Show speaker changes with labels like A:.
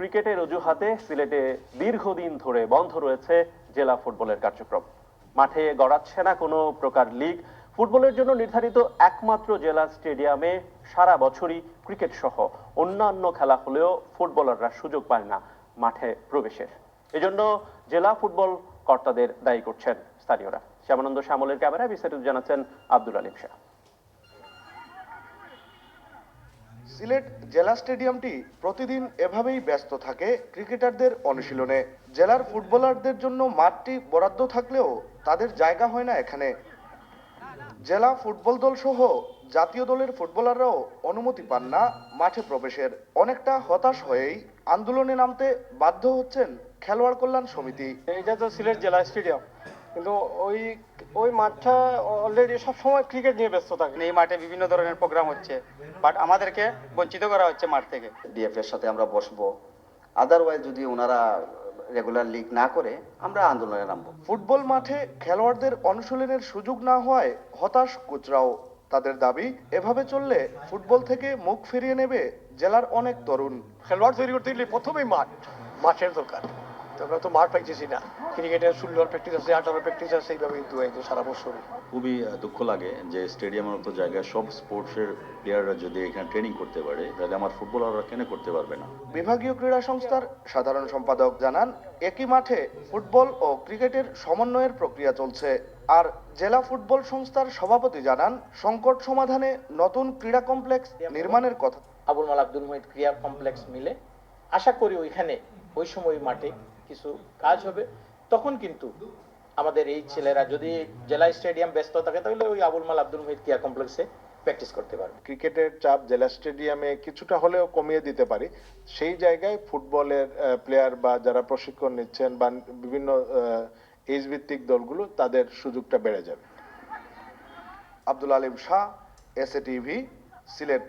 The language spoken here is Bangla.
A: ক্রিকেটের অজুহাতে সিলেটে দীর্ঘদিন ধরে বন্ধ রয়েছে জেলা ফুটবলের কার্যক্রম। মাঠে গড়াচ্ছে না কোনো প্রকার লিগ। ফুটবলের জন্য নির্ধারিত একমাত্র জেলা স্টেডিয়ামে সারা বছরই ক্রিকেট সহ অন্যান্য খেলা হলেও ফুটবলাররা সুযোগ পায় না মাঠে প্রবেশের। এজন্য জেলা ফুটবল কর্তাদের দায়ী করছেন স্থানীয়রা। শ্যামানন্দ শ্যামলের ক্যামেরায় বিস্তারিত জানাচ্ছেন আব্দুল আলিম শাহ।
B: সিলেট জেলা স্টেডিয়ামটি প্রতিদিন এভাবেই ব্যস্ত থাকে ক্রিকেটারদের অনুশীলনে। জেলার ফুটবলারদের জন্য মাঠটি বরাদ্দ থাকলেও তাদের জায়গা হয় না এখানে। জেলা ফুটবল দল সহ জাতীয় দলের ফুটবলাররাও অনুমতি পান না মাঠে প্রবেশের। অনেকটা হতাশ হয়েই আন্দোলনে নামতে বাধ্য হচ্ছেন খেলোয়াড় কল্যাণ সমিতি।
C: এটা তো সিলেট জেলা স্টেডিয়াম, কিন্তু ওই মাঠটা অলরেডি সবসময় ক্রিকেট নিয়ে ব্যস্ত থাকে।
D: এই মাঠে বিভিন্ন ধরনের প্রোগ্রাম হচ্ছে, বাট আমাদেরকে বঞ্চিত করা হচ্ছে মাঠ থেকে।
E: ডিএফ এর সাথে আমরা বসবো, আদারওয়াইজ যদি ওনারা রেগুলার লিগ না করে আমরা আন্দোলনে নামবো।
B: ফুটবল মাঠে খেলোয়াড়দের অনুশীলনের সুযোগ না হওয়ায় হতাশ কোচরাও। তাদের দাবি, এভাবে চললে ফুটবল থেকে মুখ ফিরিয়ে নেবে জেলার অনেক তরুণ।
C: খেলোয়াড় তৈরি করতে গেলে প্রথমেই মাঠের দরকার। আমরা তো মাঠ পাইতেছি না। ক্রিকেটের 16 প্র্যাকটিস আছে, 18 প্র্যাকটিস আছে, এইভাবে কিন্তু সারা বছর।
F: খুবই দুঃখ লাগে যে স্টেডিয়ামের মতো জায়গায় সব স্পোর্টসের প্লেয়াররা যদি এখানে ট্রেনিং করতে পারে, তাহলে আমার ফুটবলাররা কেন করতে পারবে না।
B: বিভাগীয় ক্রীড়া সংস্থার সাধারণ সম্পাদক জানান, একই মাঠে ফুটবল ও ক্রিকেটের সমন্বয়ের প্রক্রিয়া চলছে। আর জেলা ফুটবল সংস্থার সভাপতি জানান, সংকট সমাধানে নতুন ক্রীড়া কমপ্লেক্স নির্মাণের কথা।
G: আবুল মাল আব্দুল মুহিত ক্রীড়া কমপ্লেক্স মিলে আশা করি ওইখানে ওই সময় মাঠে কিছু কাজ হবে। তখন কিন্তু আমাদের এই ছেলেরা যদি জেলা স্টেডিয়াম ব্যস্ত থাকে, তাহলে ওই আবুল মাল আব্দুল মুহিত ক্রীড়া কমপ্লেক্সে প্র্যাকটিস করতে পারবে।
H: ক্রিকেটের চাপ জেলা স্টেডিয়ামে কিছুটা হলেও কমিয়ে দিতে পারি, সেই জায়গায় ফুটবলের প্লেয়ার বা যারা প্রশিক্ষণ নিচ্ছেন বা বিভিন্ন এজ ভিত্তিক দলগুলো, তাদের সুযোগটা বেড়ে যাবে।
B: Abdul Alim Shah, SA TV, Sylhet.